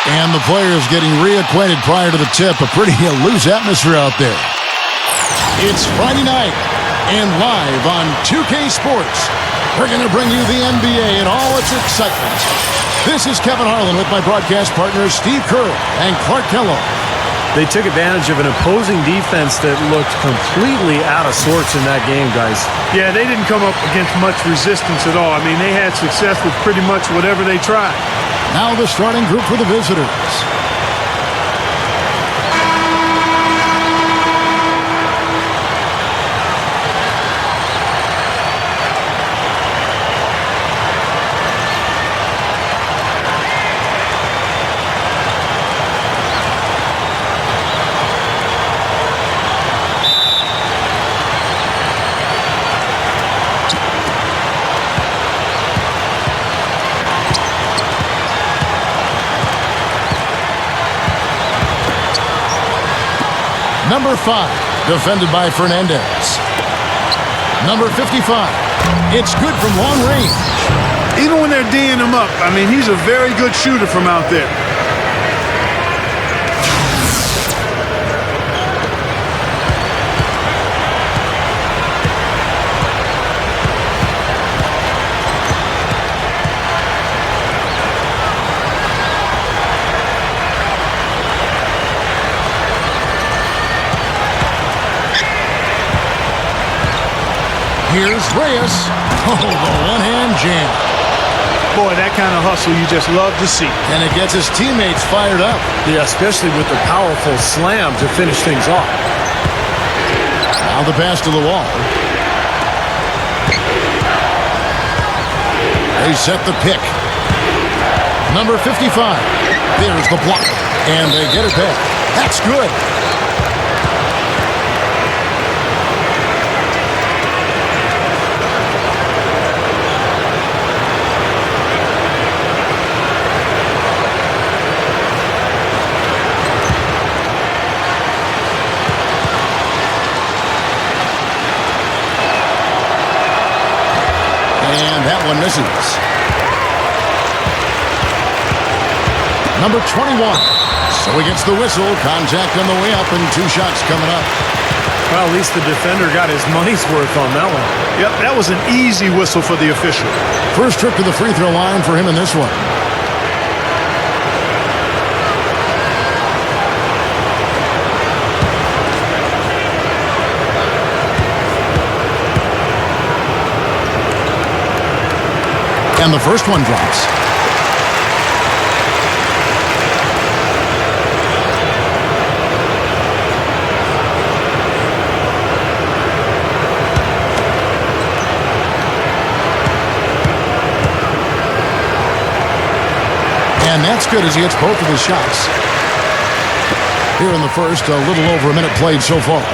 And the players getting reacquainted prior to the tip. A pretty loose atmosphere out there. It's Friday night, and live on 2K Sports, we're going to bring you the NBA and all its excitement. This is Kevin Harlan with my broadcast partners Steve Kerr and Clark Kellogg. They took advantage of an opposing defense that looked completely out of sorts in that game, guys. Yeah, they didn't come up against much resistance at all. I mean, they had success with pretty much whatever they tried. Now the starting group for the visitors. Number 5, defended by Fernández. Number 55, it's good from long range. Even when they're D'ing him up, I mean, he's a very good shooter from out there. Here's Reyes. Oh, the one-hand jam. Boy, that kind of hustle you just love to see. And it gets his teammates fired up. Yeah, especially with the powerful slam to finish things off. Now the pass to the wall. They set the pick. Number 55. There's the block. And they get it back. That's good. That one misses. Number 21. So he gets the whistle. Contact on the way up and 2 shots coming up. Well, at least the defender got his money's worth on that one. Yep, that was an easy whistle for the official. First trip to the free throw line for him in this one. And the first one drops. And that's good as he hits both of his shots. Here in the first, a little over a minute played so far.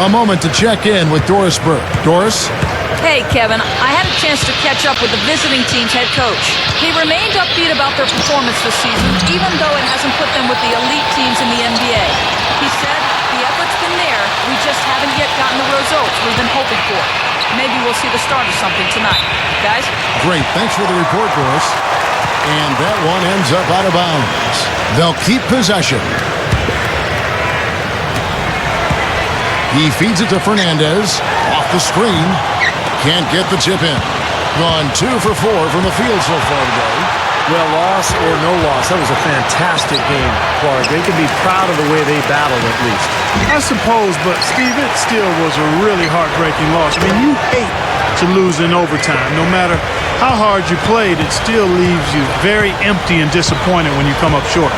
A moment to check in with Doris Burke. Doris? Hey, Kevin, I had a chance to catch up with the visiting team's head coach. He remained upbeat about their performance this season, even though it hasn't put them with the elite teams in the NBA. He said, the effort's been there, we just haven't yet gotten the results we've been hoping for. Maybe we'll see the start of something tonight. Guys? Great, thanks for the report, Doris. And that one ends up out of bounds. They'll keep possession. He feeds it to Fernández. Off the screen. Can't get the tip in. Gone 2 for 4 from the field so far today. Well, loss or no loss, that was a fantastic game, Clark. They can be proud of the way they battled at least. I suppose, but Steve, it still was a really heartbreaking loss. I mean, you hate to lose in overtime. No matter how hard you played, it still leaves you very empty and disappointed when you come up short.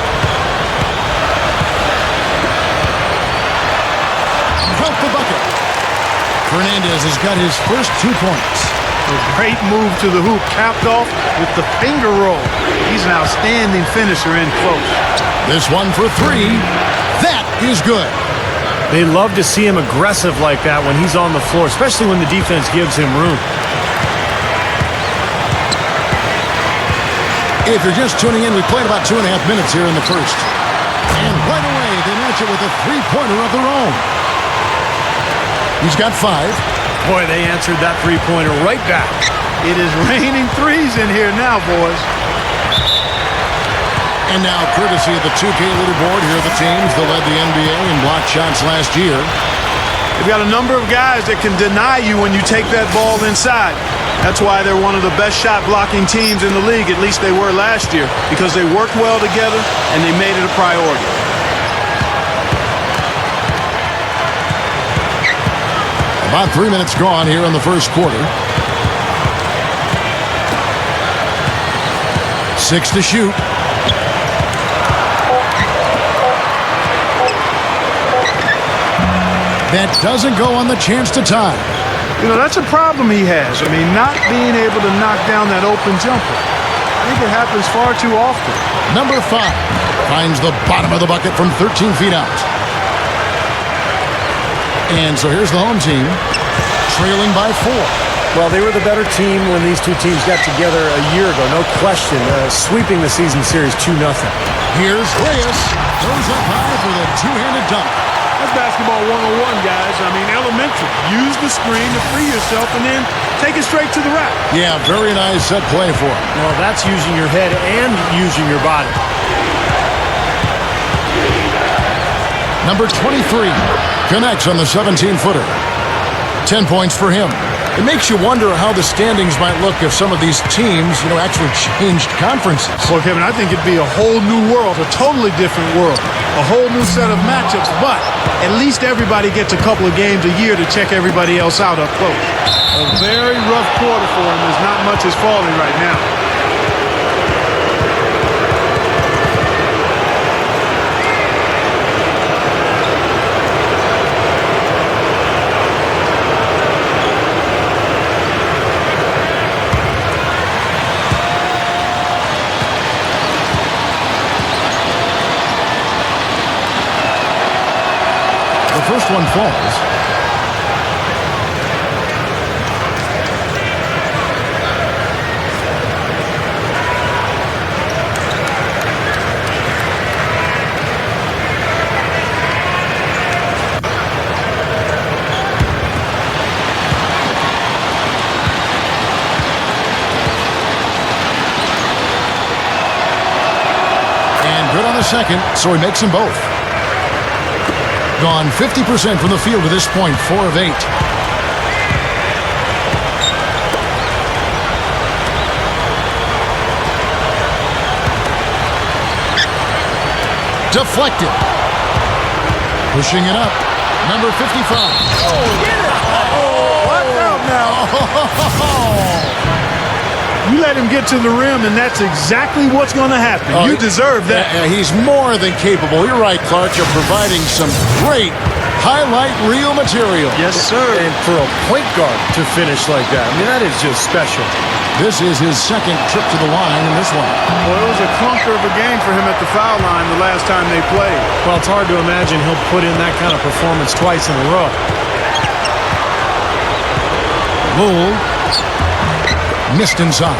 Count the bucket. Fernández has got his first 2 points. A great move to the hoop, capped off with the finger roll. He's an outstanding finisher in close. This one for 3. That is good. They love to see him aggressive like that when he's on the floor, especially when the defense gives him room. If you're just tuning in, we played about 2.5 minutes here in the first. And right away, they match it with a 3-pointer of their own. He's got 5. Boy, they answered that 3-pointer right back. It is raining threes in here now, boys. And now, courtesy of the 2K leaderboard, here are the teams that led the NBA in block shots last year. They've got a number of guys that can deny you when you take that ball inside. That's why they're one of the best shot blocking teams in the league, at least they were last year, because they worked well together and they made it a priority. About 3 minutes gone here in the first quarter. 6 to shoot. That doesn't go on the chance to tie. You know, that's a problem he has. I mean, not being able to knock down that open jumper. I think it happens far too often. Number 5 finds the bottom of the bucket from 13 feet out. And so here's the home team, trailing by 4. Well, they were the better team when these two teams got together a year ago, no question. Sweeping the season series 2-0. Here's Reyes. Goes up high for the two-handed dunk. That's basketball 101, guys. I mean, elementary. Use the screen to free yourself and then take it straight to the rack. Yeah, very nice set play for him. Well, that's using your head and using your body. Number 23 connects on the 17-footer. 10 points for him. It makes you wonder how the standings might look if some of these teams, actually changed conferences. Well, Kevin, I think it'd be a whole new world, a totally different world, a whole new set of matchups, but at least everybody gets a couple of games a year to check everybody else out up close. A very rough quarter for him as not much is falling right now. First one falls. And good on the second, so he makes them both. Gone 50% from the field to this point, 4 of 8. Deflected. Pushing it up. Number 55. Oh, get it! Watch out now. You let him get to the rim, and that's exactly what's going to happen. You deserve that. He's more than capable. You're right, Clark. You're providing some great highlight reel material. Yes, sir. And for a point guard to finish like that, I mean, that is just special. This is his second trip to the line in this one. Well, it was a clunker of a game for him at the foul line the last time they played. Well, it's hard to imagine he'll put in that kind of performance twice in a row. Bull missed inside.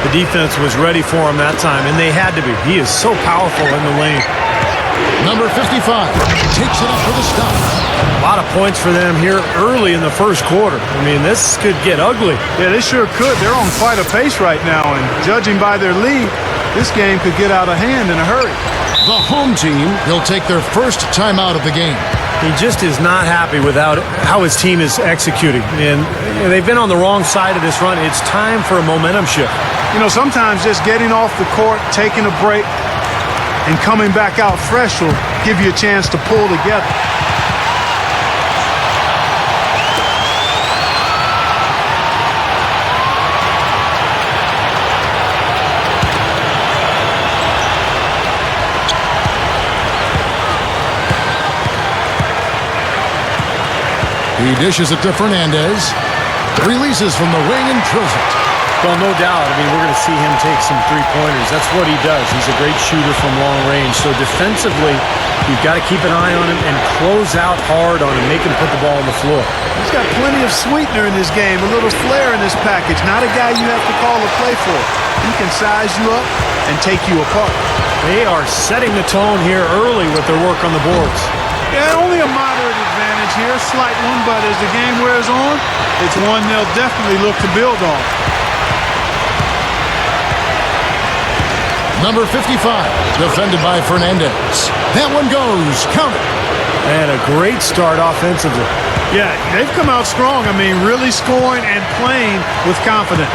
The defense was ready for him that time, and they had to be. He is so powerful in the lane. Number 55 takes it up for the stop. A lot of points for them here early in the first quarter. I mean, this could get ugly. Yeah, they sure could. They're on quite a pace right now, and judging by their lead, this game could get out of hand in a hurry. The home team will take their first timeout of the game. He just is not happy with how his team is executing. And they've been on the wrong side of this run. It's time for a momentum shift. You know, sometimes just getting off the court, taking a break, and coming back out fresh will give you a chance to pull together. He dishes it to Fernández. Releases from the wing and drills it. Well, no doubt. I mean, we're going to see him take some three-pointers. That's what he does. He's a great shooter from long range. So defensively, you've got to keep an eye on him and close out hard on him, make him put the ball on the floor. He's got plenty of sweetener in this game, a little flair in this package. Not a guy you have to call a play for. He can size you up and take you apart. They are setting the tone here early with their work on the boards. Yeah, only a moderate advantage here, slight one, but as the game wears on, it's one they'll definitely look to build on. Number 55, defended by Fernández. That one goes. Counted. And a great start offensively. Yeah, they've come out strong. I mean, really scoring and playing with confidence.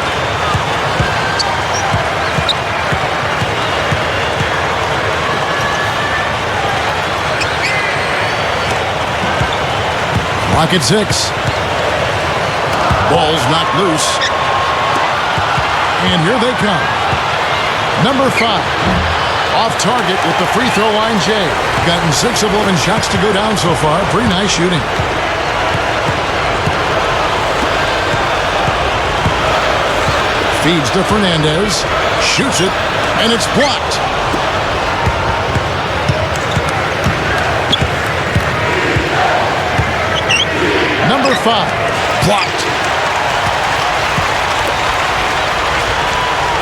Clock at 6. Ball's knocked loose. And here they come. Number 5. Off target with the free throw line, Jay. Gotten 6 of 11 shots to go down so far. Pretty nice shooting. Feeds to Fernández. Shoots it. And it's blocked. Number 5. Blocked.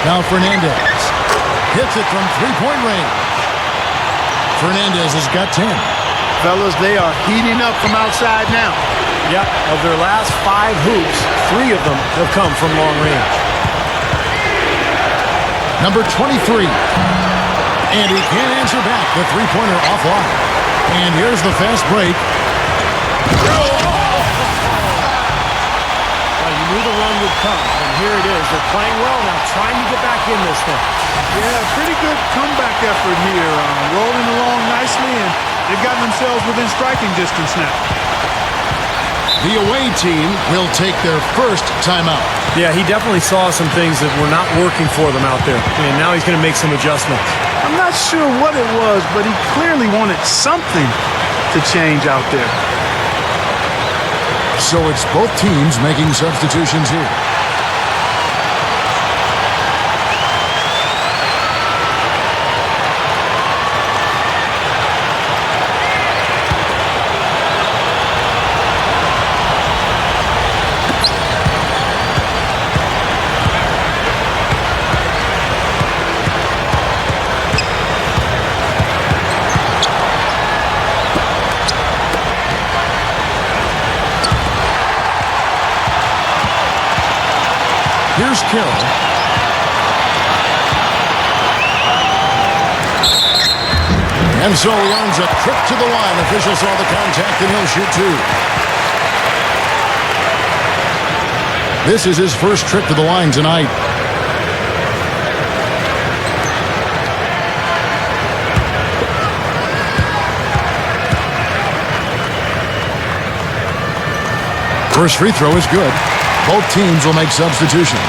Now Fernández. Hits it from three-point range. Fernández has got 10. Fellas, they are heating up from outside now. Yep, of their last 5 hoops, 3 of them have come from long range. Number 23. And he can't answer back. The three-pointer offline. And here's the fast break. You knew the run would come, and here it is. They're playing well now, trying to get back in this thing. Yeah, pretty good comeback effort here. Rolling along nicely, and they've gotten themselves within striking distance now. The away team will take their first timeout. Yeah, he definitely saw some things that were not working for them out there, and now he's going to make some adjustments. I'm not sure what it was, but he clearly wanted something to change out there. So it's both teams making substitutions here. Here's Carroll. And so he earns a trip to the line. Official saw the contact, and he'll shoot 2. This is his first trip to the line tonight. First free throw is good. Both teams will make substitutions.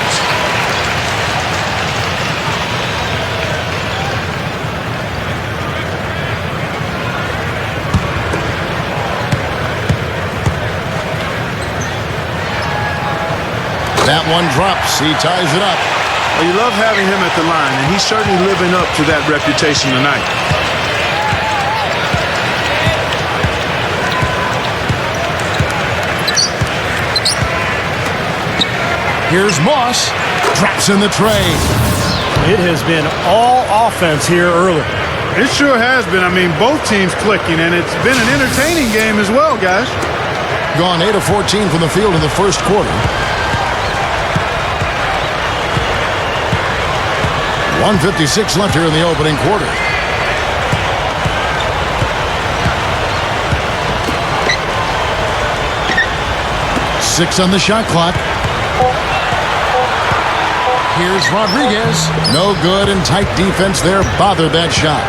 That one drops. He ties it up. Well, you love having him at the line, and he's certainly living up to that reputation tonight. Here's Moss. Drops in the tray. It has been all offense here early. It sure has been. I mean, both teams clicking, and it's been an entertaining game as well, guys. Gone 8 of 14 from the field in the first quarter. 1:56 left here in the opening quarter. Six on the shot clock. Here's Rodriguez. No good, and tight defense there bothered that shot.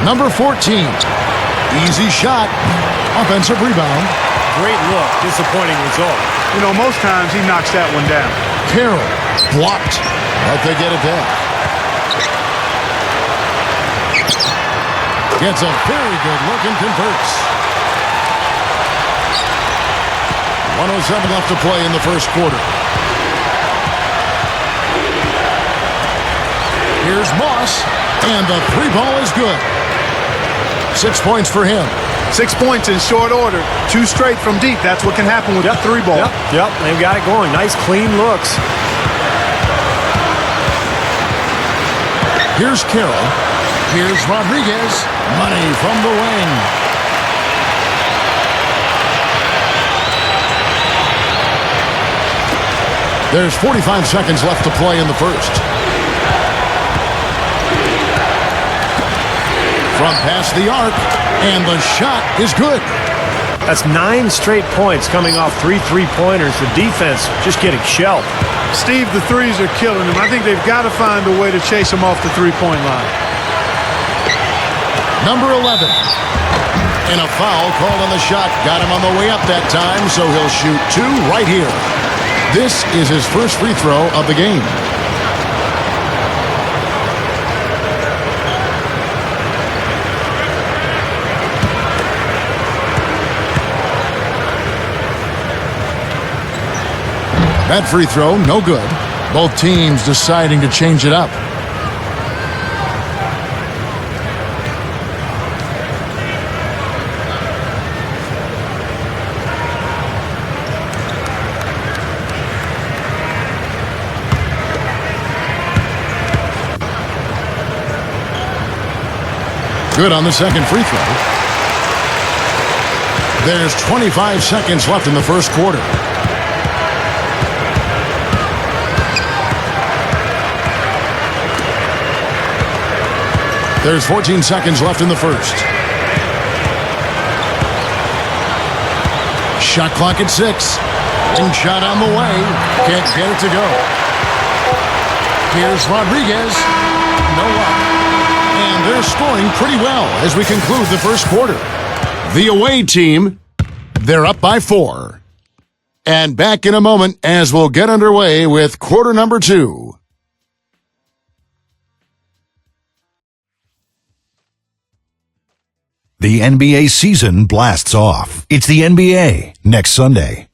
Number 14. Easy shot. Offensive rebound. Great look. Disappointing result. You know, most times he knocks that one down. Carroll. Blocked. But they get it back. Gets a very good look and converts. 1:07 left to play in the first quarter. Here's Moss, and the three ball is good. 6 points for him. 6 points in short order. 2 straight from deep. That's what can happen with the three ball. Yep, they've got it going. Nice, clean looks. Here's Carroll. Here's Rodriguez. Money from the wing. There's 45 seconds left to play in the first. From past the arc, and the shot is good. That's 9 straight points coming off 3 3-pointers. The defense just getting shelled. Steve, the threes are killing him. I think they've got to find a way to chase him off the three-point line. Number 11. And a foul called on the shot. Got him on the way up that time, so he'll shoot 2 right here. This is his first free throw of the game. That free throw, no good. Both teams deciding to change it up. Good on the second free throw. There's 25 seconds left in the first quarter. There's 14 seconds left in the first. Shot clock at 6. And shot on the way. Can't get it to go. Here's Rodriguez. No luck. And they're scoring pretty well as we conclude the first quarter. The away team, they're up by 4. And back in a moment as we'll get underway with quarter number 2. The NBA season blasts off. It's the NBA next Sunday.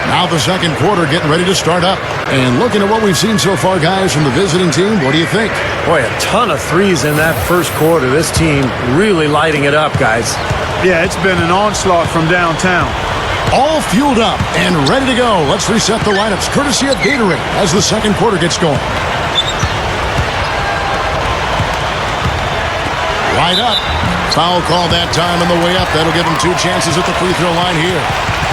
Now the second quarter getting ready to start up. And looking at what we've seen so far, guys, from the visiting team, what do you think? Boy, a ton of threes in that first quarter. This team really lighting it up, guys. Yeah, it's been an onslaught from downtown. All fueled up and ready to go. Let's reset the lineups courtesy of Gatorade as the second quarter gets going. Right up. Foul call that time on the way up. That'll give him 2 chances at the free throw line here.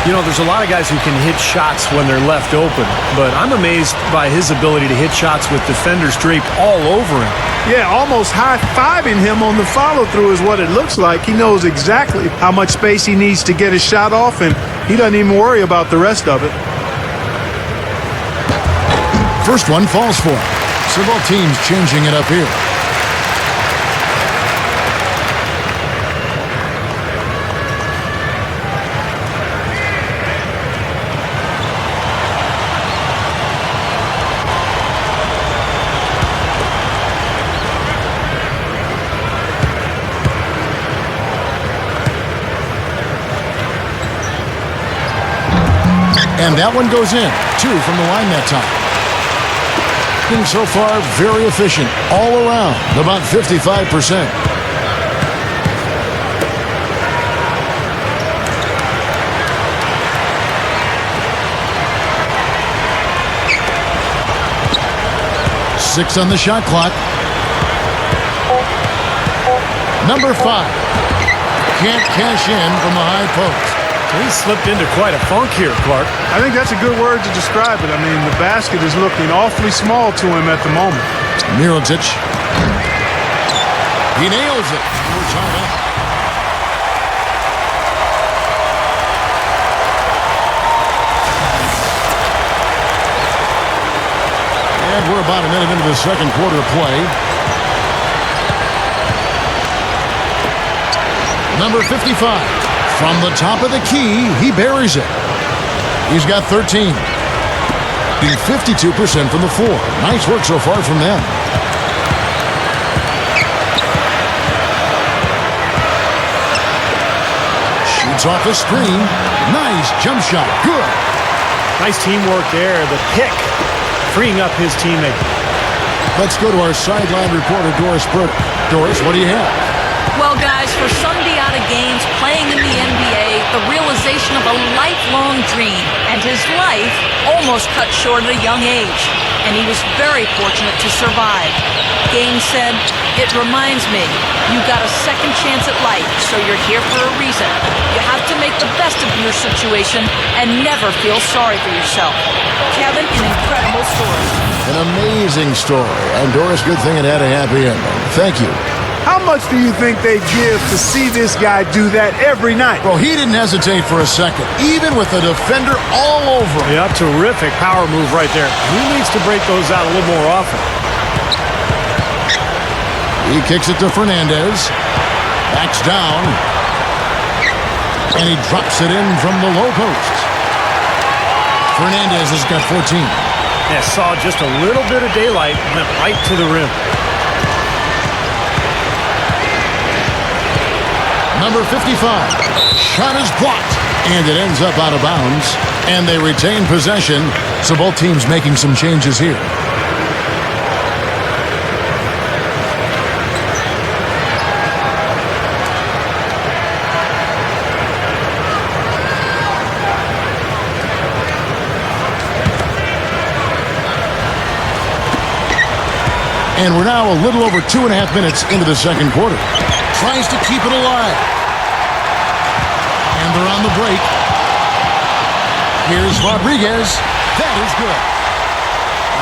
You know, there's a lot of guys who can hit shots when they're left open, but I'm amazed by his ability to hit shots with defenders draped all over him. Yeah, almost high-fiving him on the follow-through is what it looks like. He knows exactly how much space he needs to get his shot off, and he doesn't even worry about the rest of it. First one falls for him. So both teams changing it up here. And that one goes in. 2 from the line that time. And so far, very efficient all around, about 55%. Six on the shot clock. Number 5. Can't cash in from the high post. He slipped into quite a funk here, Clark. I think that's a good word to describe it. I mean, the basket is looking awfully small to him at the moment. Mirotic. He nails it. We're tied up. And we're about a minute into the second quarter of play. Number 55. From the top of the key, he buries it. He's got 13. Being 52% from the floor. Nice work so far from them. Shoots off the screen. Nice jump shot. Good. Nice teamwork there. The pick, freeing up his teammate. Let's go to our sideline reporter, Doris Burke. Doris, what do you have? Well, guys, for some Diata games playing in the NBA, the realization of a lifelong dream, and his life almost cut short at a young age, and he was very fortunate to survive. Gaines said, "It reminds me, you got a second chance at life, so you're here for a reason. You have to make the best of your situation and never feel sorry for yourself." Kevin, an incredible story. An amazing story. And Doris, good thing it had a happy ending. Thank you. How much do you think they give to see this guy do that every night? Well, he didn't hesitate for a second, even with the defender all over him. Yeah, terrific power move right there. He needs to break those out a little more often. He kicks it to Fernández. Backs down. And he drops it in from the low post. Fernández has got 14. Yeah, saw just a little bit of daylight, went right to the rim. Number 55. Shot is blocked. And it ends up out of bounds. And they retain possession. So both teams making some changes here. And we're now a little over 2.5 minutes into the second quarter. Tries to keep it alive. And they're on the break. Here's Rodriguez. That is good.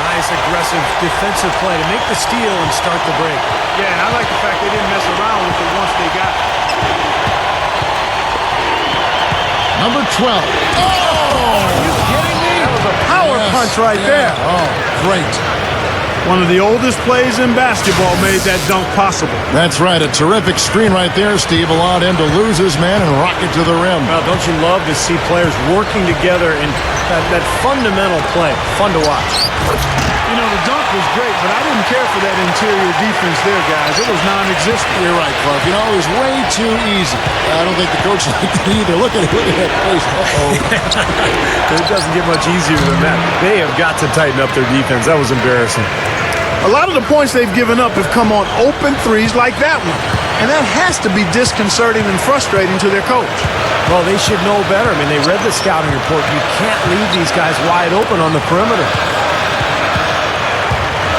Nice aggressive defensive play to make the steal and start the break. Yeah, and I like the fact they didn't mess around with it once they got it. Number 12. Oh! Are you kidding me? That was a power punch right there. Oh, great. One of the oldest plays in basketball made that dunk possible. That's right. A terrific screen right there, Steve. Allowed him to lose his man and rock it to the rim. Well, don't you love to see players working together in that fundamental play? Fun to watch. You know, the dunk was great, but I didn't care for that interior defense there, guys. It was non-existent. You're right, Clark. You know, it was way too easy. I don't think the coach liked it either. Look at it. Look at that face. Uh-oh. It doesn't get much easier than that. They have got to tighten up their defense. That was embarrassing. A lot of the points they've given up have come on open threes like that one. And that has to be disconcerting and frustrating to their coach. Well, they should know better. I mean, they read the scouting report. You can't leave these guys wide open on the perimeter.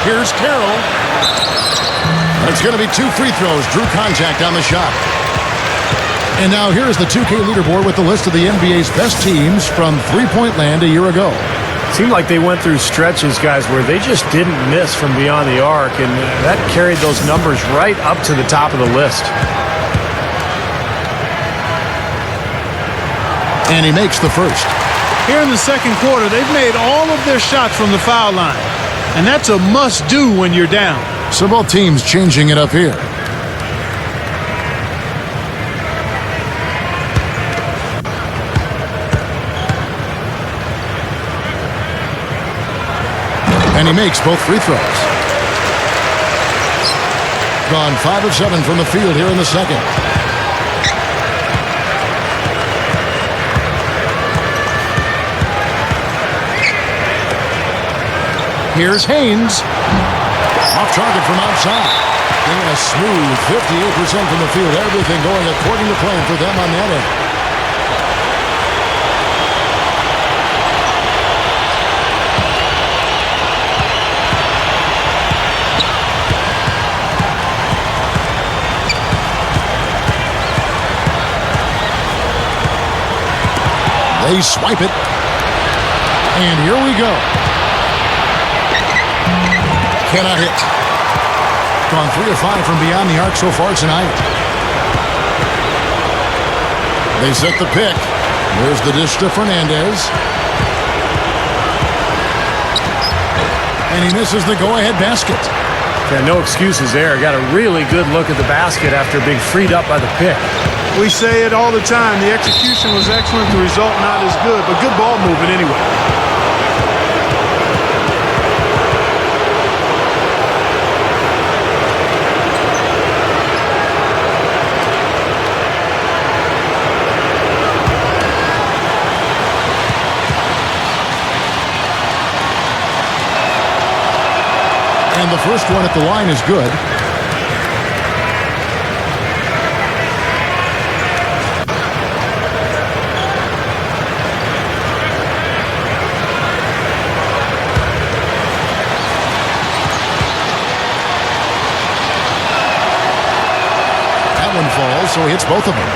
Here's Carroll. It's going to be 2 free throws. Drew contact on the shot. And now here's the 2K leaderboard with the list of the NBA's best teams from three-point land a year ago. Seemed like they went through stretches, guys, where they just didn't miss from beyond the arc, and that carried those numbers right up to the top of the list. And he makes the first. Here in the second quarter, they've made all of their shots from the foul line. And that's a must-do when you're down. So both teams changing it up here. And he makes both free throws. Gone 5 of 7 from the field here in the second. Here's Haynes. Off target from outside. Getting a smooth 58% from the field. Everything going according to plan for them on that end. They swipe it. And here we go. Cannot hit. Gone 3 of 5 from beyond the arc so far tonight. They set the pick. There's the dish to Fernández. And he misses the go-ahead basket. Yeah, no excuses there. Got a really good look at the basket after being freed up by the pick. We say it all the time. The execution was excellent. The result not as good, but good ball movement anyway. And the first one at the line is good. falls, so he hits both of them.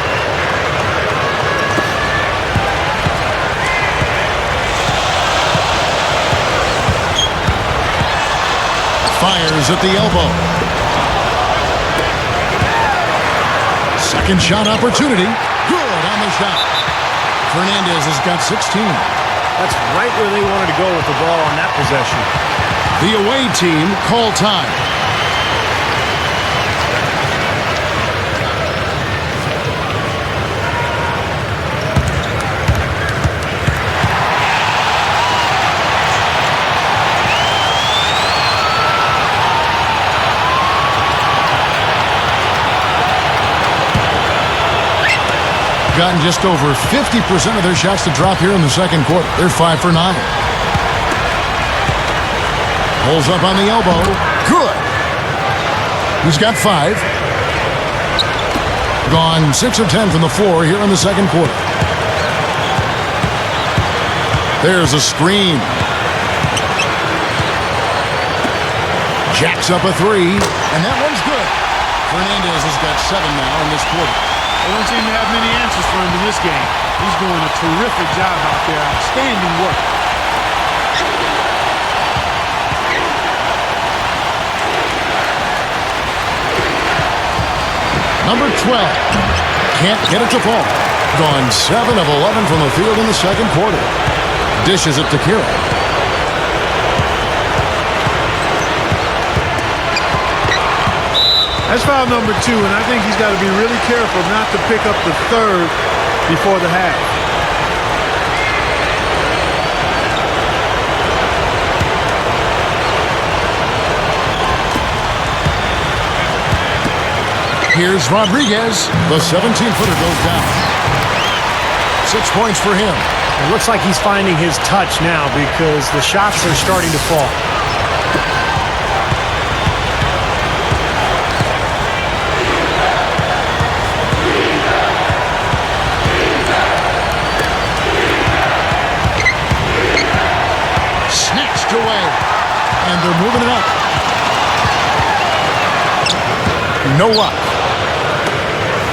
Fires at the elbow. Second shot opportunity. Good on the shot. Fernández has got 16. That's right where they wanted to go with the ball on that possession. The away team call time. Gotten just over 50% of their shots to drop here in the second quarter. They're 5 for 9. Pulls up on the elbow. Good. He's got 5. Gone 6 of 10 from the floor here in the second quarter. There's a screen. Jacks up a 3, and that one's good. Fernández has got 7 now in this quarter. They don't seem to have many answers for him in this game. He's doing a terrific job out there. Outstanding work. Number 12. Can't get it to fall. Gone 7 of 11 from the field in the second quarter. Dishes it to Kira. That's foul number 2, and I think he's got to be really careful not to pick up the third before the half. Here's Rodriguez. The 17-footer goes down. 6 points for him. It looks like he's finding his touch now because the shots are starting to fall. Snatched away. And they're moving it up. No luck.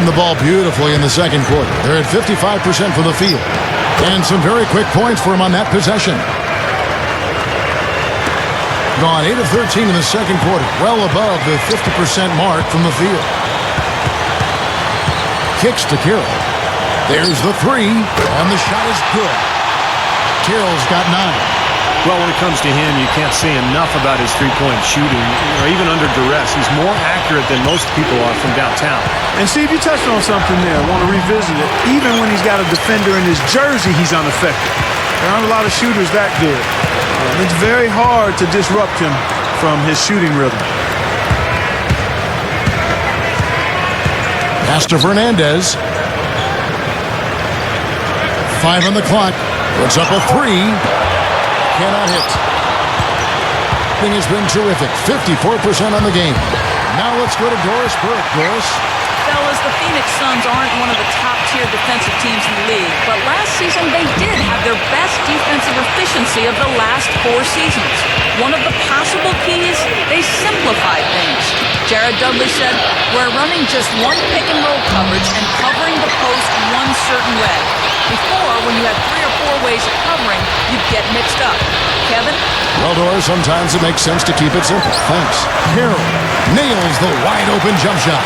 The ball beautifully in the second quarter. They're at 55% from the field. And some very quick points for him on that possession. Gone 8 of 13 in the second quarter. Well above the 50% mark from the field. Kicks to Kira. There's the 3. And the shot is good. Kira's got 9. Well, when it comes to him, you can't say enough about his three-point shooting. Even under duress, he's more accurate than most people are from downtown. And Steve, you touched on something there. I want to revisit it. Even when he's got a defender in his jersey, he's unaffected. There aren't a lot of shooters that good. It's very hard to disrupt him from his shooting rhythm. Pass to Fernández. 5 on the clock. Puts up a 3. Cannot hit. Thing has been terrific. 54% on the game. Now let's go to Doris Burke. Doris? Fellas, the Phoenix Suns aren't one of the top-tier defensive teams in the league, but last season they did have their best defensive efficiency of the last 4 seasons. One of the possible keys, they simplified things. Jared Dudley said, "We're running just one pick-and-roll coverage and covering the post one certain way. Before, when you had 3 or 4 ways of covering, you'd get mixed up." Kevin? Well, Doris, sometimes it makes sense to keep it simple. Thanks. Carroll nails the wide-open jump shot.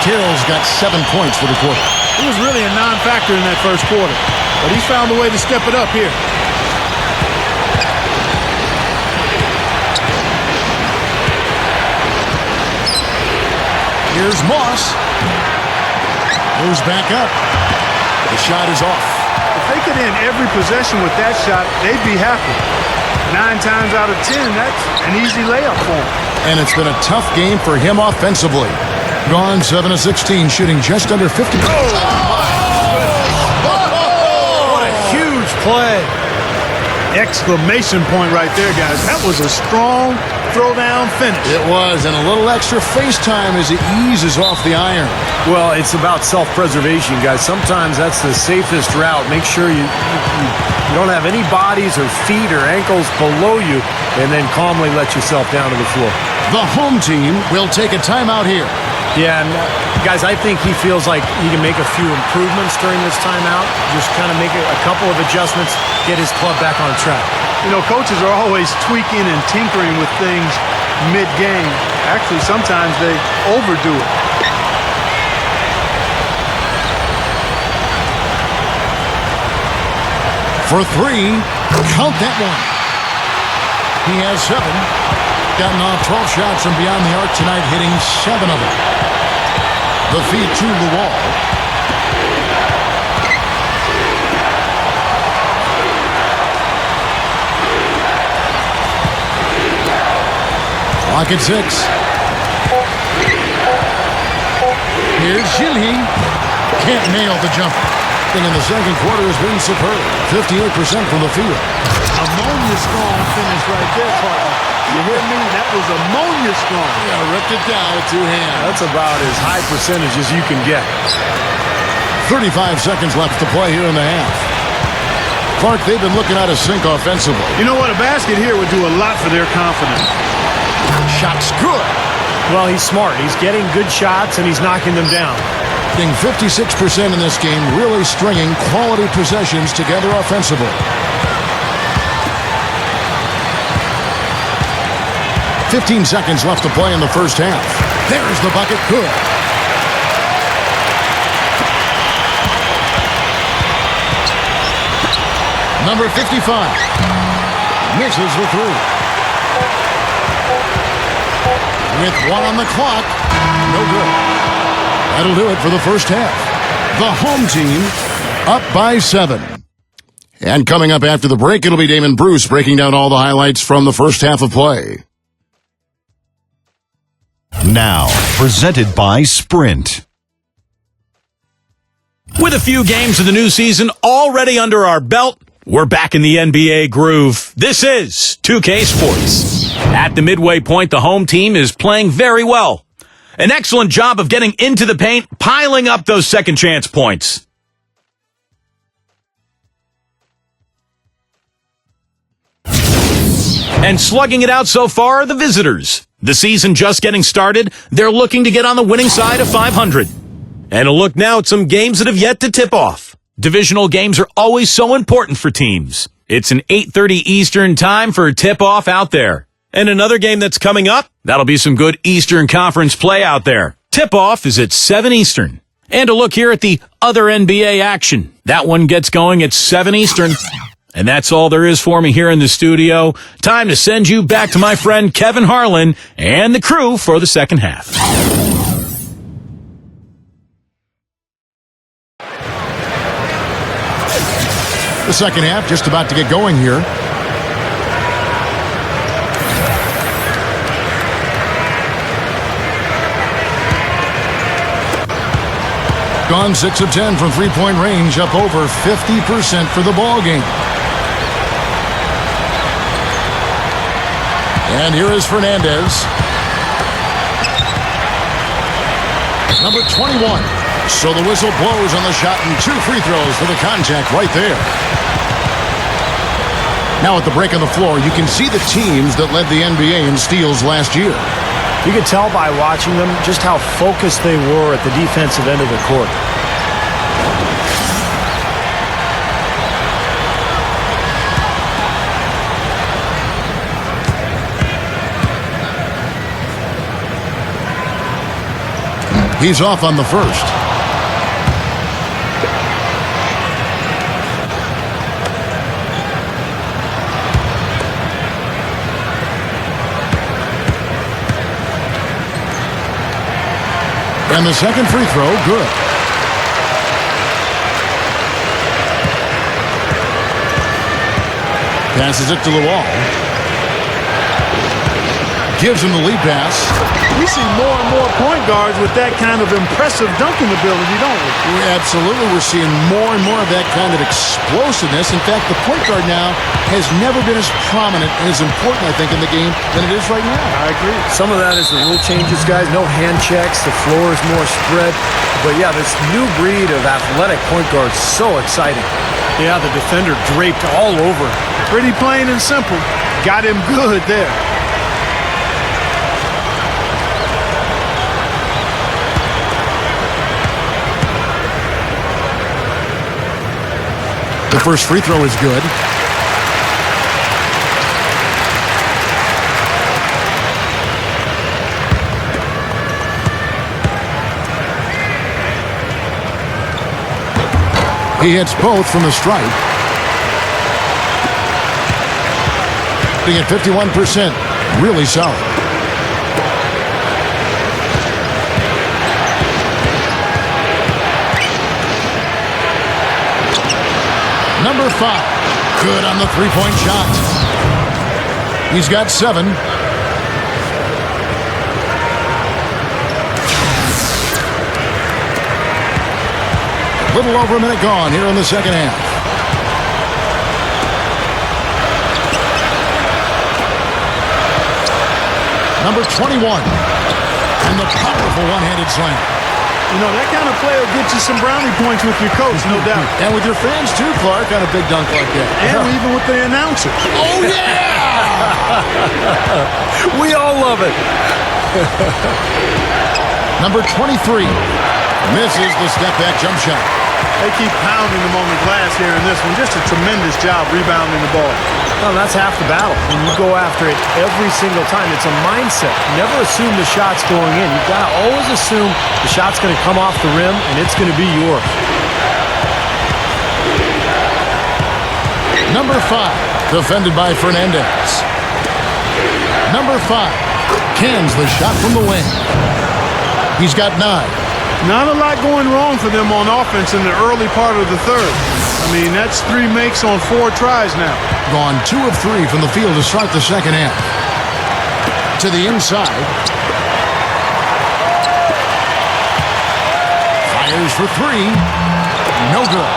Carroll's got 7 points for the quarter. He was really a non-factor in that first quarter, but he's found a way to step it up here. Here's Moss. Moves back up. The shot is off. If they could end every possession with that shot, they'd be happy. 9 times out of 10, that's an easy layup for him. And it's been a tough game for him offensively. Gone 7 of 16, shooting just under 50. What a huge play. Exclamation point right there, guys. That was a strong throwdown finish. It was, and a little extra face time as he eases off the iron. Well, it's about self-preservation, guys. Sometimes that's the safest route. Make sure you don't have any bodies or feet or ankles below you, and then calmly let yourself down to the floor. The home team will take a timeout here. Yeah, and guys, I think he feels like he can make a few improvements during this timeout. Just kind of make a couple of adjustments, get his club back on track. You know, coaches are always tweaking and tinkering with things mid-game. Actually, sometimes they overdo it. For three, count that one. He has 7. Gotten off 12 shots from beyond the arc tonight, hitting 7 of them. The feed to the wall. Clock at 6. Here's Gilly. Can't nail the jumper. In the second quarter has been superb. 58% from the field. Ammonia strong finish right there, partner. You hear me? That was ammonia strong. Yeah, ripped it down with 2 hands. That's about as high percentage as you can get. 35 seconds left to play here in the half. Clark, they've been looking out of sync offensively. You know what? A basket here would do a lot for their confidence. Shot's good. Well, he's smart. He's getting good shots, and he's knocking them down. Getting 56% in this game, really stringing quality possessions together offensively. 15 seconds left to play in the first half. There's the bucket. Good. Number 55. Misses the 3. With 1 on the clock. No good. That'll do it for the first half. The home team up by 7. And coming up after the break, it'll be Damon Bruce breaking down all the highlights from the first half of play. Now, presented by Sprint. With a few games of the new season already under our belt, we're back in the NBA groove. This is 2K Sports. At the midway point, the home team is playing very well. An excellent job of getting into the paint, piling up those second chance points. And slugging it out so far are the visitors. The season just getting started, they're looking to get on the winning side of 500. And a look now at some games that have yet to tip off. Divisional games are always so important for teams. It's an 8:30 Eastern time for a tip-off out there. And another game that's coming up, that'll be some good Eastern Conference play out there. Tip-off is at 7 Eastern. And a look here at the other NBA action. That one gets going at 7 Eastern. And that's all there is for me here in the studio. Time to send you back to my friend Kevin Harlan and the crew for the second half. The second half just about to get going here. Gone 6 of 10 from three-point range, up over 50% for the ball game. And here is Fernández. Number 21. So the whistle blows on the shot and 2 free throws for the contact right there. Now at the break on the floor, you can see the teams that led the NBA in steals last year. You could tell by watching them just how focused they were at the defensive end of the court. He's off on the first. And the second free throw, good. Passes it to the wall. Gives him the lead pass. We see more and more point guards with that kind of impressive dunking ability, don't we? Absolutely. We're seeing more and more of that kind of explosiveness. In fact, the point guard now has never been as prominent and as important, I think, in the game than it is right now. I agree. Some of that is the rule changes, guys. No hand checks. The floor is more spread. But, yeah, this new breed of athletic point guards, so exciting. Yeah, the defender draped all over. Pretty plain and simple. Got him good there. The first free throw is good. He hits both from the stripe. Being at 51%. Really solid. Number 5. Good on the three-point shot. He's got 7. A little over a minute gone here in the second half. Number 21. And the powerful one-handed slam. You know, that kind of play will get you some brownie points with your coach, no doubt. And with your fans, too, Clark, on a big dunk like that. And even with the announcers. Oh, yeah! We all love it. Number 23. Misses the step-back jump shot. They keep pounding them on the glass here in this one. Just a tremendous job rebounding the ball. Well, that's half the battle. When you go after it every single time, it's a mindset. Never assume the shot's going in. You've got to always assume the shot's going to come off the rim, and it's going to be yours. Number 5, defended by Fernández. Number 5, cans the shot from the wing. He's got 9. Not a lot going wrong for them on offense in the early part of the third. I mean, that's 3 makes on 4 tries now. Gone 2 of 3 from the field to start the second half. To the inside. Fires for 3. No good.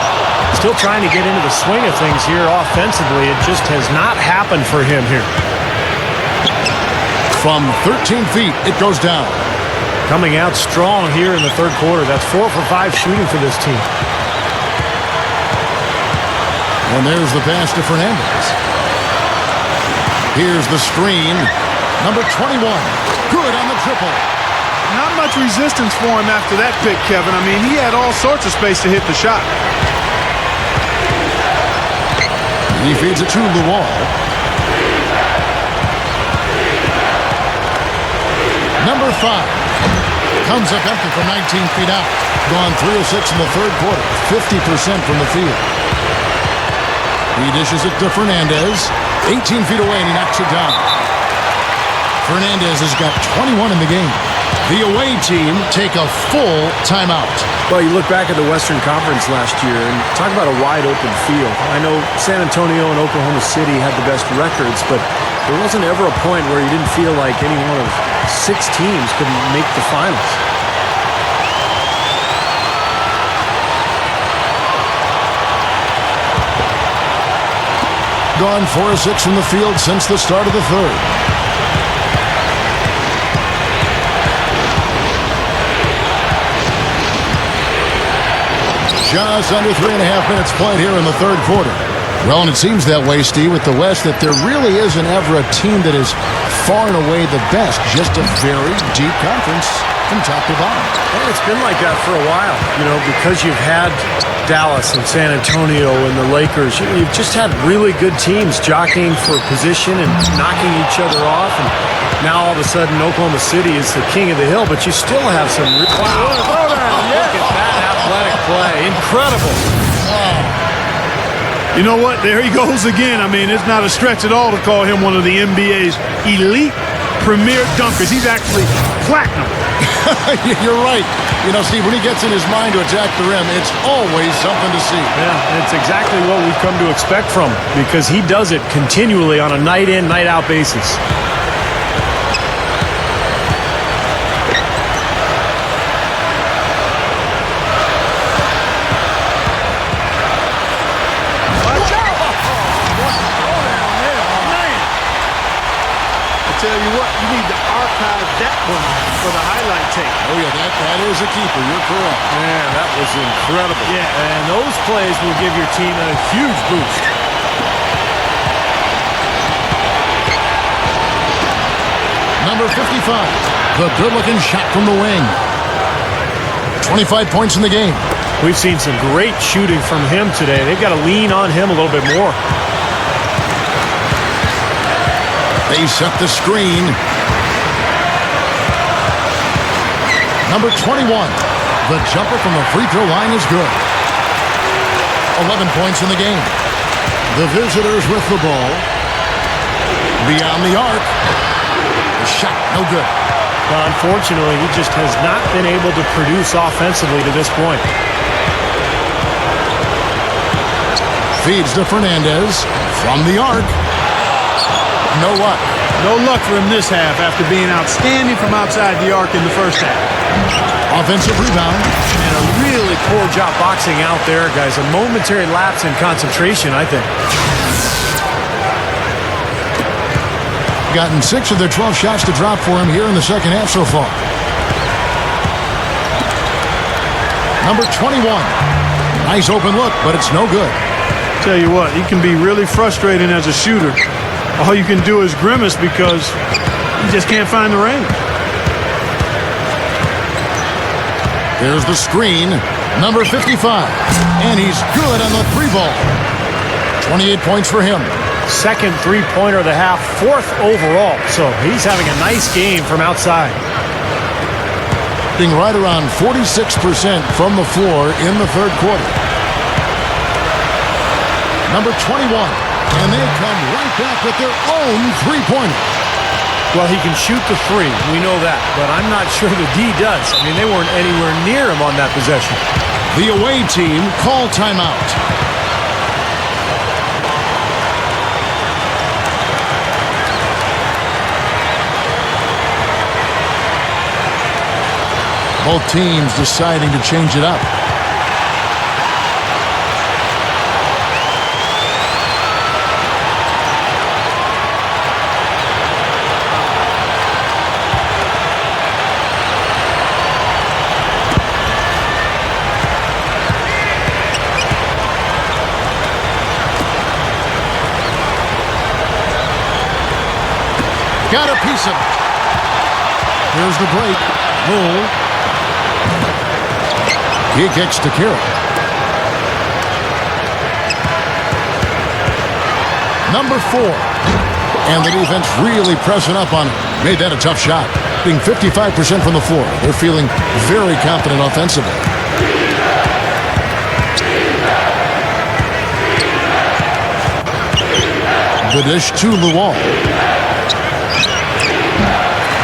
Still trying to get into the swing of things here offensively. It just has not happened for him here. From 13 feet, it goes down. Coming out strong here in the third quarter. That's 4 for 5 shooting for this team. And there's the pass to Fernández. Here's the screen. Number 21. Good on the triple. Not much resistance for him after that pick, Kevin. I mean, he had all sorts of space to hit the shot. He feeds it to the wall. Number 5. Comes up empty from 19 feet out. Gone 3 of 6 in the third quarter. 50% from the field. He dishes it to Fernández. 18 feet away, and he knocks it down. Fernández has got 21 in the game. The away team take a full timeout. Well, you look back at the Western Conference last year and talk about a wide-open field. I know San Antonio and Oklahoma City had the best records, but there wasn't ever a point where you didn't feel like any one of 6 teams could make the finals. Gone 4 of 6 from the field since the start of the third. Just under 3.5 minutes played here in the third quarter. Well, and it seems that way, Steve, with the West, that there really isn't ever a team that is far and away the best. Just a very deep conference from top to bottom. Well, it's been like that for a while, you know, because you've had Dallas and San Antonio and the Lakers. You've just had really good teams jockeying for position and knocking each other off. And now all of a sudden Oklahoma City is the king of the hill, but you still have some... Wow. Look at that athletic play. Incredible. Wow. You know what? There he goes again. I mean, it's not a stretch at all to call him one of the NBA's elite premier dunkers. He's actually platinum. You're right. You know, Steve, when he gets in his mind to attack the rim, it's always something to see. Yeah, it's exactly what we've come to expect from him because he does it continually on a night-in, night-out basis. Tell you what, you need to archive that one for the highlight tape. Oh, yeah, that is a keeper. You're correct. Man, that was incredible. Yeah, and those plays will give your team a huge boost. Number 55, the good-looking shot from the wing. 25 points in the game. We've seen some great shooting from him today. They've got to lean on him a little bit more. They set the screen. Number 21. The jumper from the free throw line is good. 11 points in the game. The visitors with the ball. Beyond the arc. The shot, no good. Well, unfortunately, he just has not been able to produce offensively to this point. Feeds to Fernández from the arc. No luck. No luck for him this half after being outstanding from outside the arc in the first half. Offensive rebound. And a really poor job boxing out there, guys. A momentary lapse in concentration, I think. Gotten 6 of their 12 shots to drop for him here in the second half so far. Number 21. Nice open look, but it's no good. Tell you what, he can be really frustrating as a shooter. All you can do is grimace because you just can't find the range. There's the screen. Number 55. And he's good on the 3-ball. 28 points for him. Second three-pointer of the half, 4th overall. So he's having a nice game from outside. Being right around 46% from the floor in the third quarter. Number 21. And they come right back with their own three-pointer. Well, he can shoot the three. We know that. But I'm not sure the D does. I mean, they weren't anywhere near him on that possession. The away team call timeout. Both teams deciding to change it up. Got a piece of it. Here's the break. Bull. He kicks to Carroll. Number 4. And the defense really pressing up on him. Made that a tough shot. Being 55% from the floor. They're feeling very confident offensively. The dish to Luol.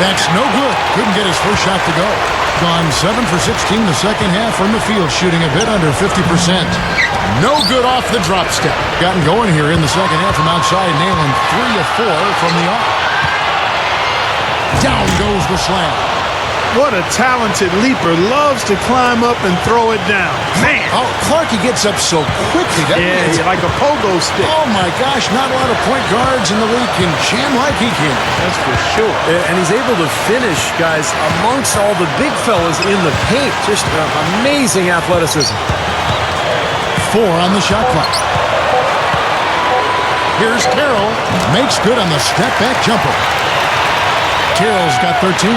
That's no good. Couldn't get his first shot to go. Gone 7 for 16 the second half from the field, shooting a bit under 50%. No good off the drop step. Gotten going here in the second half from outside, nailing 3 of 4 from the arc. Down goes the slam. What a talented leaper. Loves to climb up and throw it down. Man! Oh, Clark, he gets up so quickly. Yeah, like a pogo stick. Oh, my gosh. Not a lot of point guards in the league can jam like he can. That's for sure. And he's able to finish, guys, amongst all the big fellas in the paint. Just amazing athleticism. 4 on the shot clock. Here's Carroll. Makes good on the step-back jumper. Carroll's got 13.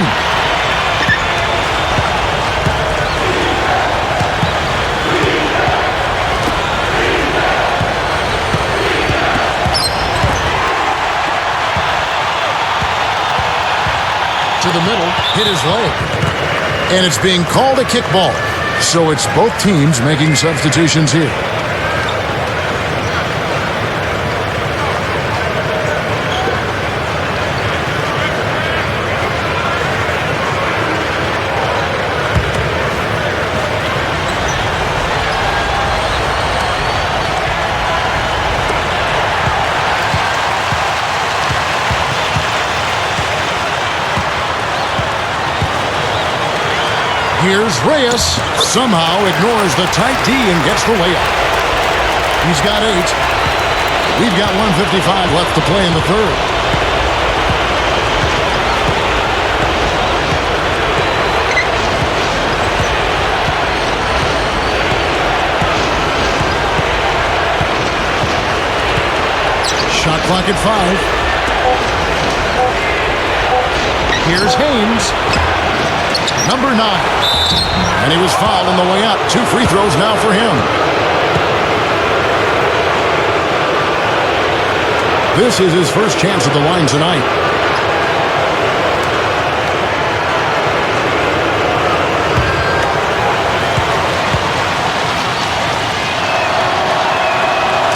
To the middle, hit his leg. And it's being called a kickball. So it's both teams making substitutions here. Here's Reyes. Somehow ignores the tight D and gets the layup. He's got 8. We've got 1:55 left to play in the third. Shot clock at 5. Here's Haynes. Number 9. And he was fouled on the way out. 2 free throws now for him. This is his first chance at the line tonight.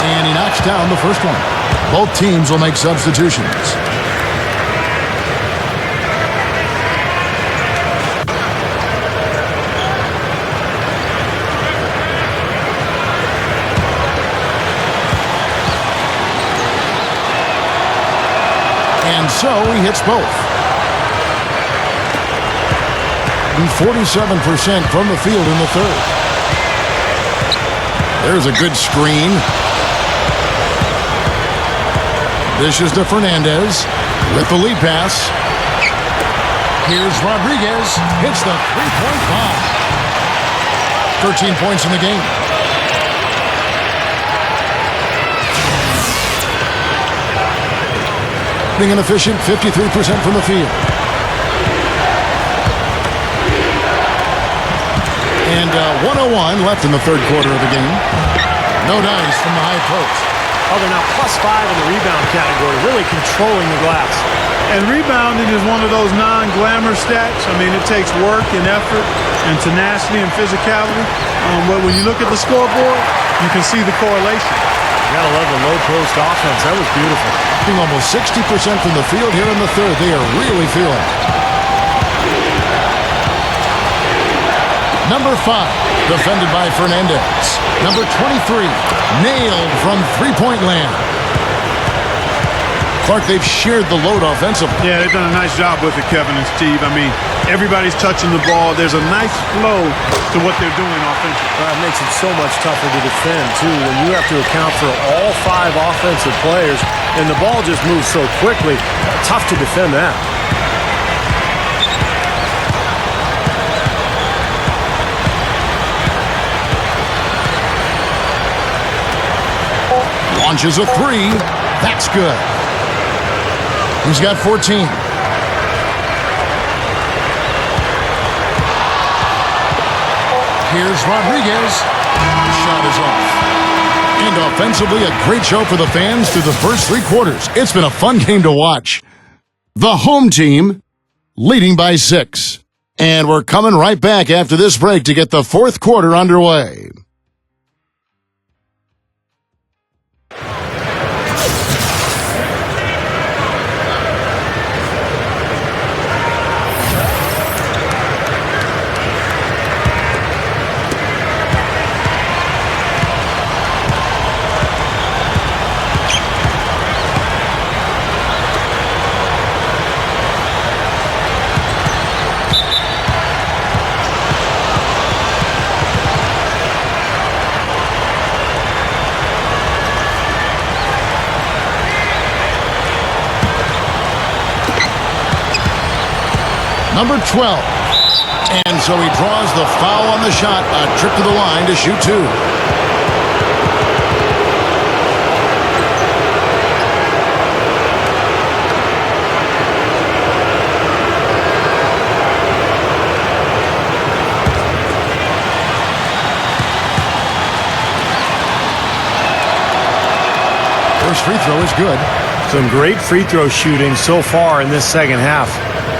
And he knocks down the first one. Both teams will make substitutions. And so he hits both. And 47% from the field in the third. There's a good screen. Dishes to Fernández with the lead pass. Here's Rodriguez. Hits the three-point bomb. 13 points in the game. Being an efficient 53% from the field. And 101 left in the third quarter of the game. No dice from the high post. Oh, they're now +5 in the rebound category, really controlling the glass. And rebounding is one of those non-glamour stats. I mean, it takes work and effort and tenacity and physicality. But when you look at the scoreboard, you can see the correlation. You gotta love the low post offense. That was beautiful. Being almost 60% from the field here in the third. They are really feeling it. Number 5, defended by Fernández. Number 23, nailed from three-point land. Clark, they've shared the load offensively. Yeah, they've done a nice job with it, Kevin and Steve. I mean, everybody's touching the ball. There's a nice flow to what they're doing offensively. Well, it makes it so much tougher to defend, too, when you have to account for all 5 offensive players, and the ball just moves so quickly. Tough to defend that. Launches a 3. That's good. He's got 14. Here's Rodriguez. The shot is off. And offensively, a great show for the fans through the first 3 quarters. It's been a fun game to watch. The home team leading by 6. And we're coming right back after this break to get the fourth quarter underway. Number 12. And so he draws the foul on the shot. A trip to the line to shoot 2. First free throw is good. Some great free throw shooting so far in this second half.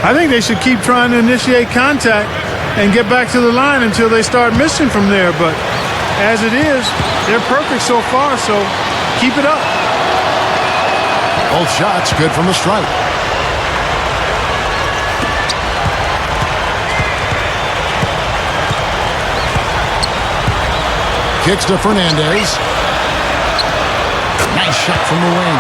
I think they should keep trying to initiate contact and get back to the line until they start missing from there. But as it is, they're perfect so far, so keep it up. Both shots good from the stripe. Kicks to Fernández. Nice shot from the wing.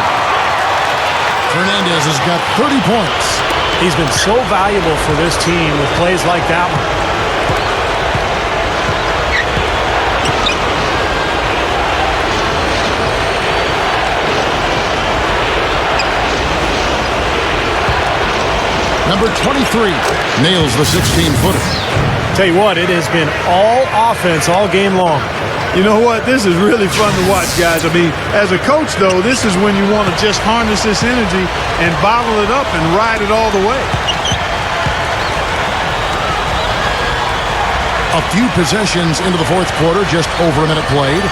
Fernández has got 30 points. He's been so valuable for this team with plays like that one. Number 23 nails the 16-footer. Tell you what, it has been all offense all game long. You know what? This is really fun to watch, guys. I mean, as a coach, though, this is when you want to just harness this energy and bottle it up and ride it all the way. A few possessions into the fourth quarter, just over a minute played.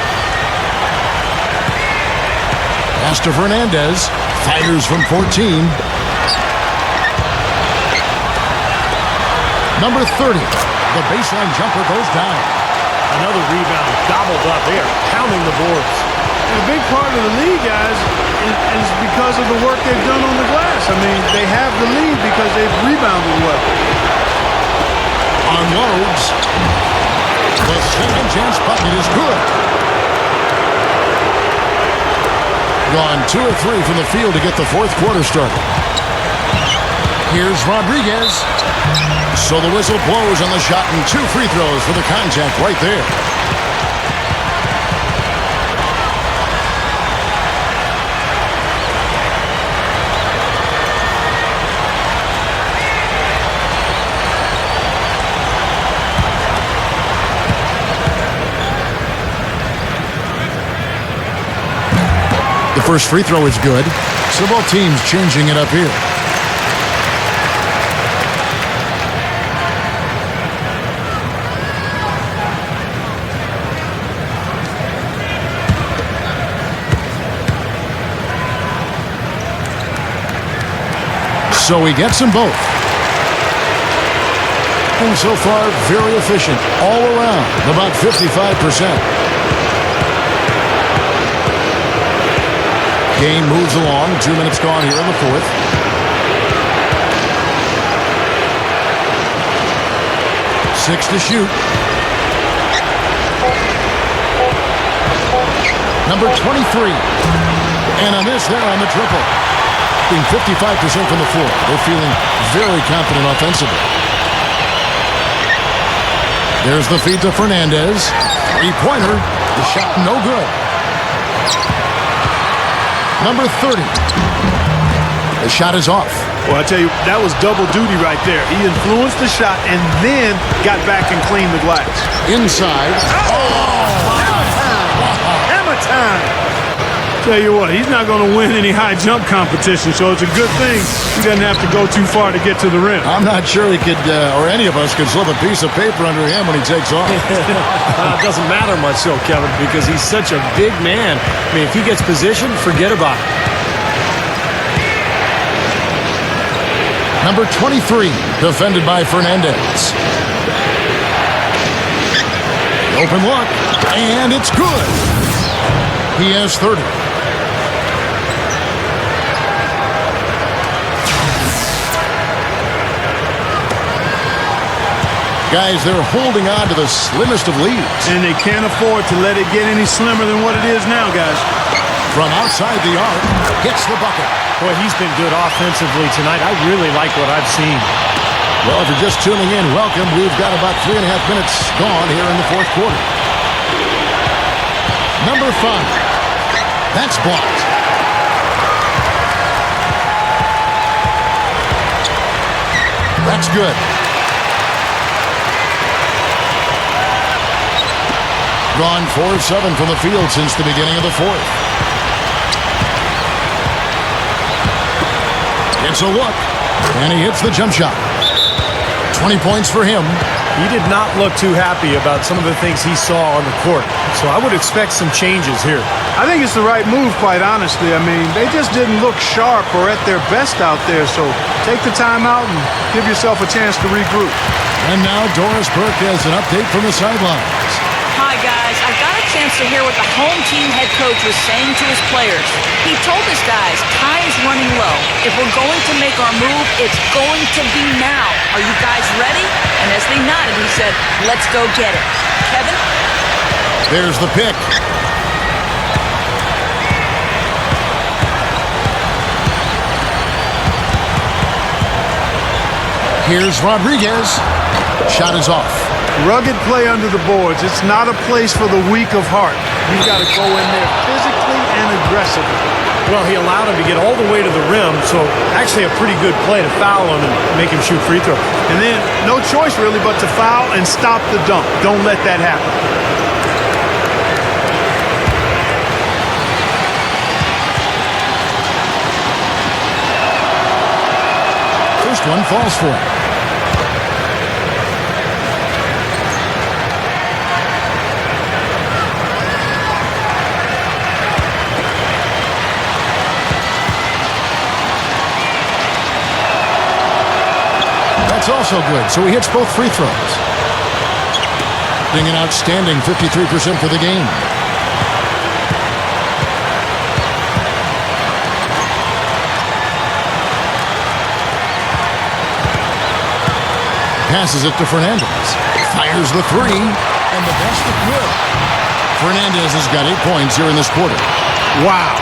Pass to Fernández. Fires from 14. Number 30. The baseline jumper goes down. Another rebound gobbled up. They are pounding the boards. And a big part of the lead, guys, is because of the work they've done on the glass. I mean, they have the lead because they've rebounded well. Unloads. The second chance bucket is good. Gone 2 or 3 from the field to get the fourth quarter started. Here's Rodriguez. So the whistle blows on the shot and 2 free throws for the contact right there. The first free throw is good. So both teams changing it up here. So he gets them both. And so far, very efficient all around, about 55%. Game moves along. 2 minutes gone here in the fourth. Six to shoot. Number 23. And a miss there on the triple. Being 55% from the floor. They're feeling very confident offensively. There's the feed to Fernández. Three-pointer. The shot no good. Number 30. The shot is off. Well, I tell you, that was double duty right there. He influenced the shot and then got back and cleaned the glass. Inside. Hammer time! Tell you what, he's not going to win any high jump competition, so it's a good thing he doesn't have to go too far to get to the rim. I'm not sure he could, or any of us could slip a piece of paper under him when he takes off. It doesn't matter much so, Kevin, because he's such a big man. I mean, if he gets positioned, forget about it. Number 23, defended by Fernández. Open look, and it's good. He has 30. Guys, they're holding on to the slimmest of leads. And they can't afford to let it get any slimmer than what it is now, guys. From outside the arc, gets the bucket. Boy, he's been good offensively tonight. I really like what I've seen. Well, if you're just tuning in, welcome. We've got about 3.5 minutes gone here in the fourth quarter. Number 5. That's blocked. That's good. Gone 4 of 7 from the field since the beginning of the fourth. It's a look, and he hits the jump shot. 20 points for him. He did not look too happy about some of the things he saw on the court, so I would expect some changes here. I think it's the right move, quite honestly. I mean, they just didn't look sharp or at their best out there, so take the time out and give yourself a chance to regroup. And now Doris Burke has an update from the sidelines. Hi, guys. I got a chance to hear what the home team head coach was saying to his players. He told his guys, time's running low. If we're going to make our move, it's going to be now. Are you guys ready? And as they nodded, he said, let's go get it. Kevin? There's the pick. Here's Rodriguez. Shot is off. Rugged play under the boards. It's not a place for the weak of heart. You've got to go in there physically and aggressively. Well, he allowed him to get all the way to the rim, so actually a pretty good play to foul him and make him shoot free throws. And then no choice really but to foul and stop the dunk. Don't let that happen. First one falls for him. That's also good, so he hits both free throws. Being an outstanding 53% for the game. Passes it to Fernández. Fires the three, and the basket good. Fernández has got 8 points here in this quarter. Wow.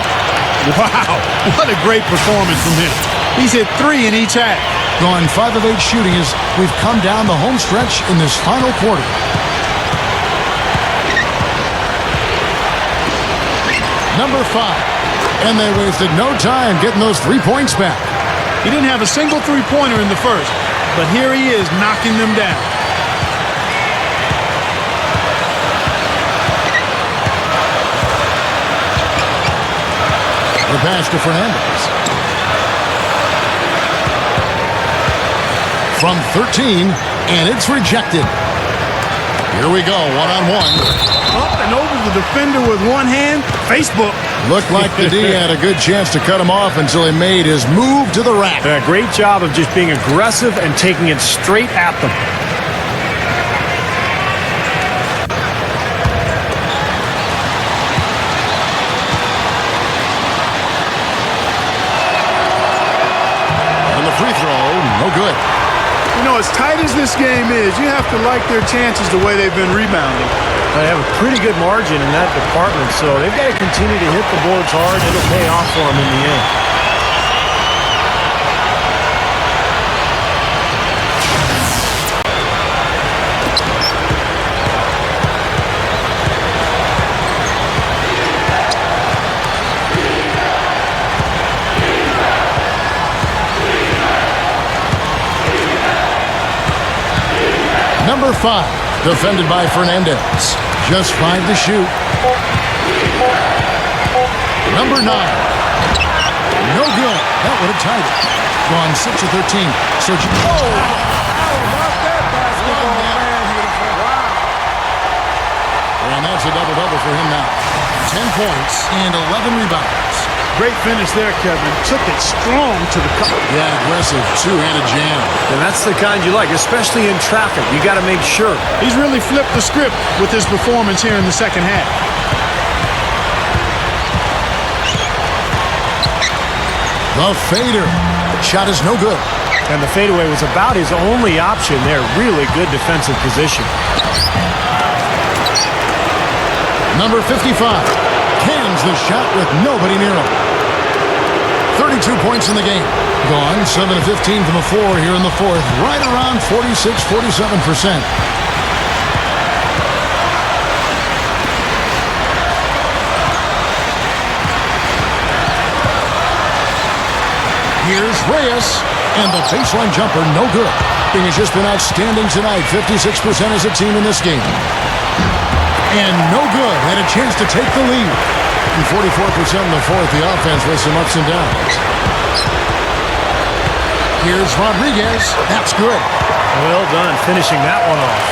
Wow. What a great performance from him. He's hit 3 in each half. Gone 5 of 8 shooting as we've come down the home stretch in this final quarter. Number 5. And they wasted no time getting those 3 points back. He didn't have a single three-pointer in the first, but here he is knocking them down. The pass to Fernández. From 13, and it's rejected. Here we go, one-on-one. Up and over the defender with one hand. Facebook. Looked like the D had a good chance to cut him off until he made his move to the rack. Great job of just being aggressive and taking it straight at them. And the free throw, no good. You know, as tight as this game is, you have to like their chances the way they've been rebounding. They have a pretty good margin in that department, so they've got to continue to hit the boards hard. It'll pay off for them in the end. Number 5, defended by Fernández. Just 5 to shoot. Number 9. No good. That would have tied it. Gone 6 of 13. So, How about that basketball, man? Wow. and that's a double-double for him now. 10 points and 11 rebounds. Great finish there, Kevin. Took it strong to the cup. Yeah, aggressive, two-handed jam. And that's the kind you like, especially in traffic. You got to make sure. He's really flipped the script with his performance here in the second half. The fader. Shot is no good. And the fadeaway was about his only option there. Really good defensive position. Number 55. Cans the shot with nobody near him. 32 points in the game. Gone 7 of 15 from the floor here in the fourth. Right around 46-47%. Here's Reyes, and the baseline jumper, no good. He has just been outstanding tonight, 56% as a team in this game. And no good, had a chance to take the lead. And 44% in the fourth, the offense with some ups and downs. Here's Rodriguez, that's good. Well done, finishing that one off.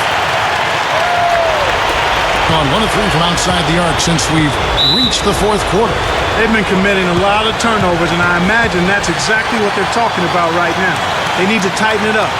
Gone 1 of 3 from outside the arc since we've reached the fourth quarter. They've been committing a lot of turnovers, and I imagine that's exactly what they're talking about right now. They need to tighten it up.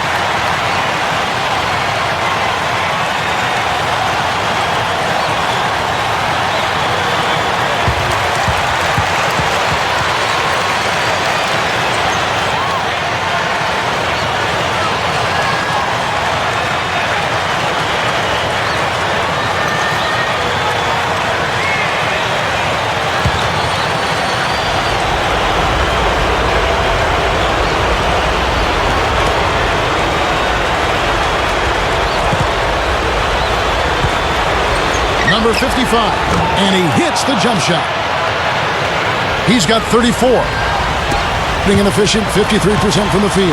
Number 55, and he hits the jump shot. He's got 34. Being an efficient 53% from the field.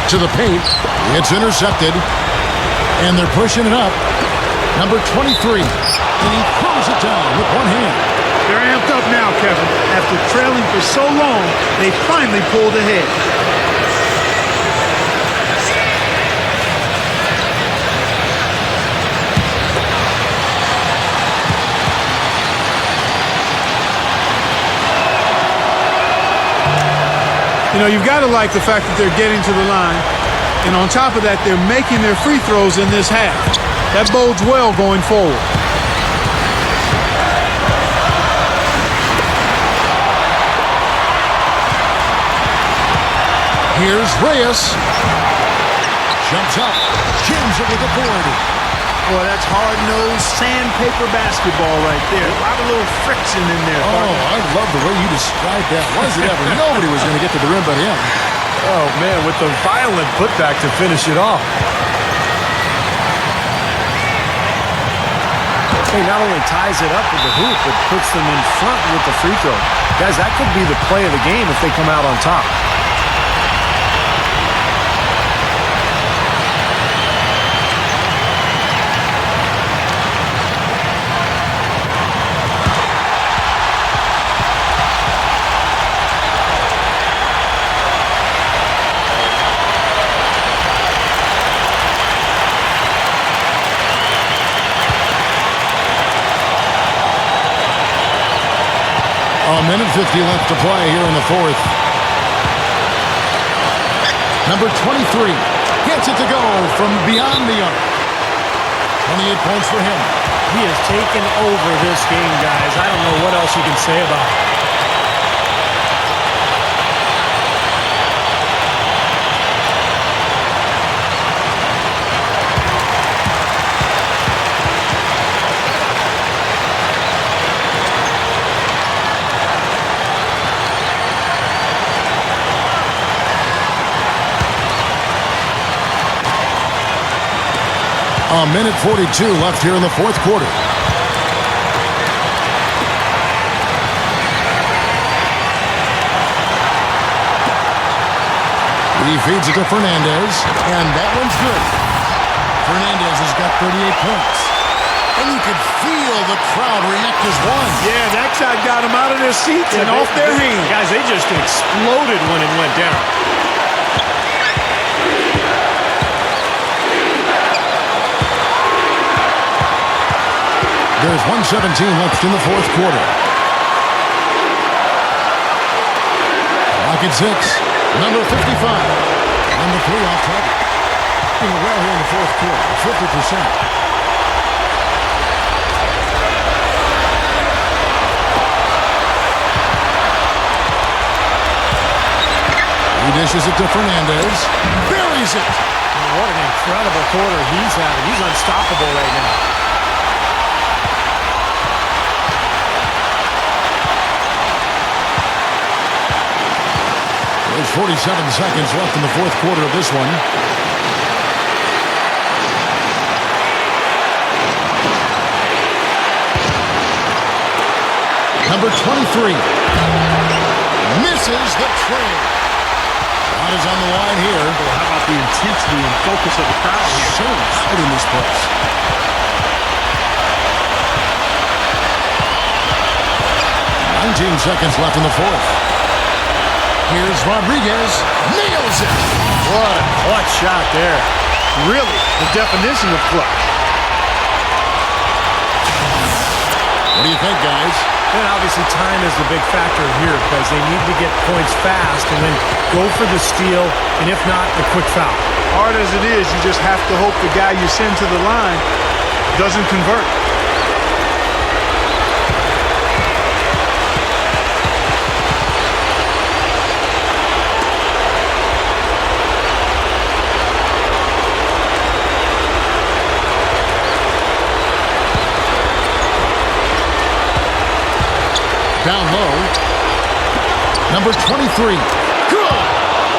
To the paint, it's intercepted, and they're pushing it up. Number 23, and he throws it down with one hand. They're amped up now, Kevin. After trailing for so long, they finally pulled ahead. You know, you've got to like the fact that they're getting to the line. And on top of that, they're making their free throws in this half. That bodes well going forward. Here's Reyes. Jumps up. Jams it with authority. Boy, that's hard-nosed sandpaper basketball right there. A lot of little friction in there. Oh, I love the way you described that. Was it ever? Nobody was going to get to the rim but him. Oh, man, with the violent putback to finish it off. He not only ties it up with the hoop, but puts them in front with the free throw. Guys, that could be the play of the game if they come out on top. A minute 50 left to play here in the fourth. Number 23 gets it to go from beyond the arc. 28 points for him. He has taken over this game, guys. I don't know what else you can say about it. A minute 42 left here in the fourth quarter. He feeds it to Fernández, and that one's good. Fernández has got 38 points. And you could feel the crowd react as one. Yeah, that shot got them out of their seats and off their hands. Guys, they just exploded when it went down. There's 1:17 left in the fourth quarter. Clock at 6. Number 55. Number 3 off target. Doing well here in the fourth quarter. 50%. He dishes it to Fernández. Buries it. What an incredible quarter he's having. He's unstoppable right now. There's 47 seconds left in the fourth quarter of this one. Number 23 misses the trail. Shot is on the line here. Well, how about the intensity and focus of the crowd here? So tight in this place. Seconds left in the fourth. Here's Rodriguez. Nails it. What a clutch shot there. Really, the definition of clutch. What do you think, guys? And obviously time is the big factor here because they need to get points fast and then go for the steal, and if not, a quick foul. Hard as it is, you just have to hope the guy you send to the line doesn't convert. Down low. Number 23. Good.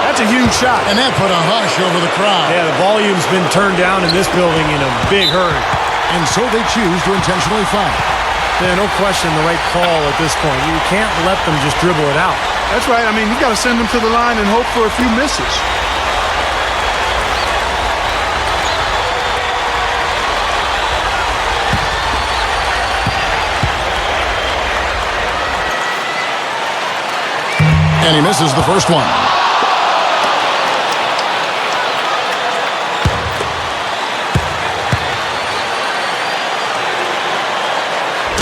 That's a huge shot. And that put a hush over the crowd. Yeah, the volume's been turned down in this building in a big hurry. And so they choose to intentionally foul. Yeah, no question the right call at this point. You can't let them just dribble it out. That's right. I mean, you've got to send them to the line and hope for a few misses. And he misses the first one.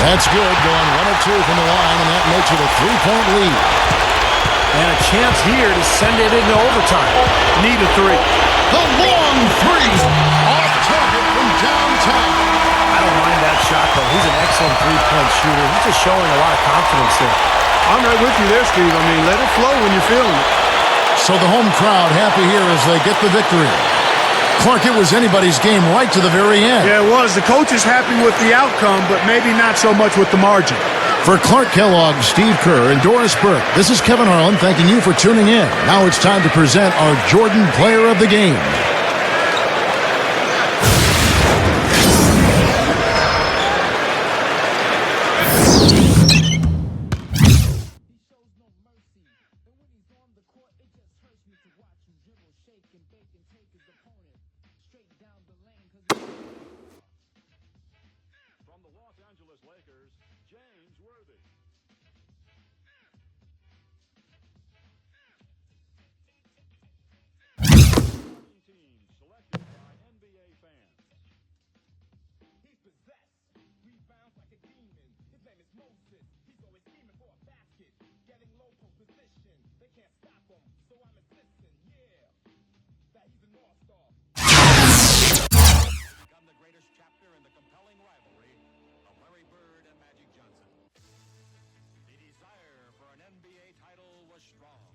That's good, going 1 or 2 from the line, and that makes it a 3-point lead. And a chance here to send it into overtime. Need a three. The long three off target from downtown. I don't mind that shot, though. He's an excellent three-point shooter. He's just showing a lot of confidence there. I'm right with you there, Steve. I mean, let it flow when you're feeling it. So the home crowd happy here as they get the victory. Clark, it was anybody's game right to the very end. Yeah, it was. The coach is happy with the outcome, but maybe not so much with the margin. For Clark Kellogg, Steve Kerr, and Doris Burke, this is Kevin Harlan thanking you for tuning in. Now it's time to present our Jordan Player of the Game. From the Los Angeles Lakers, James Worthy. Team selected by NBA fans. He's possessed, rebounds like a demon. His name is Moses. He's always scheming for a basket, getting low post position. They can't stop him, so I'm insisting, yeah, that he's an all-star. Become the greatest chapter in the compelling rivalry of Larry Bird and Magic Johnson. The desire for an NBA title was strong.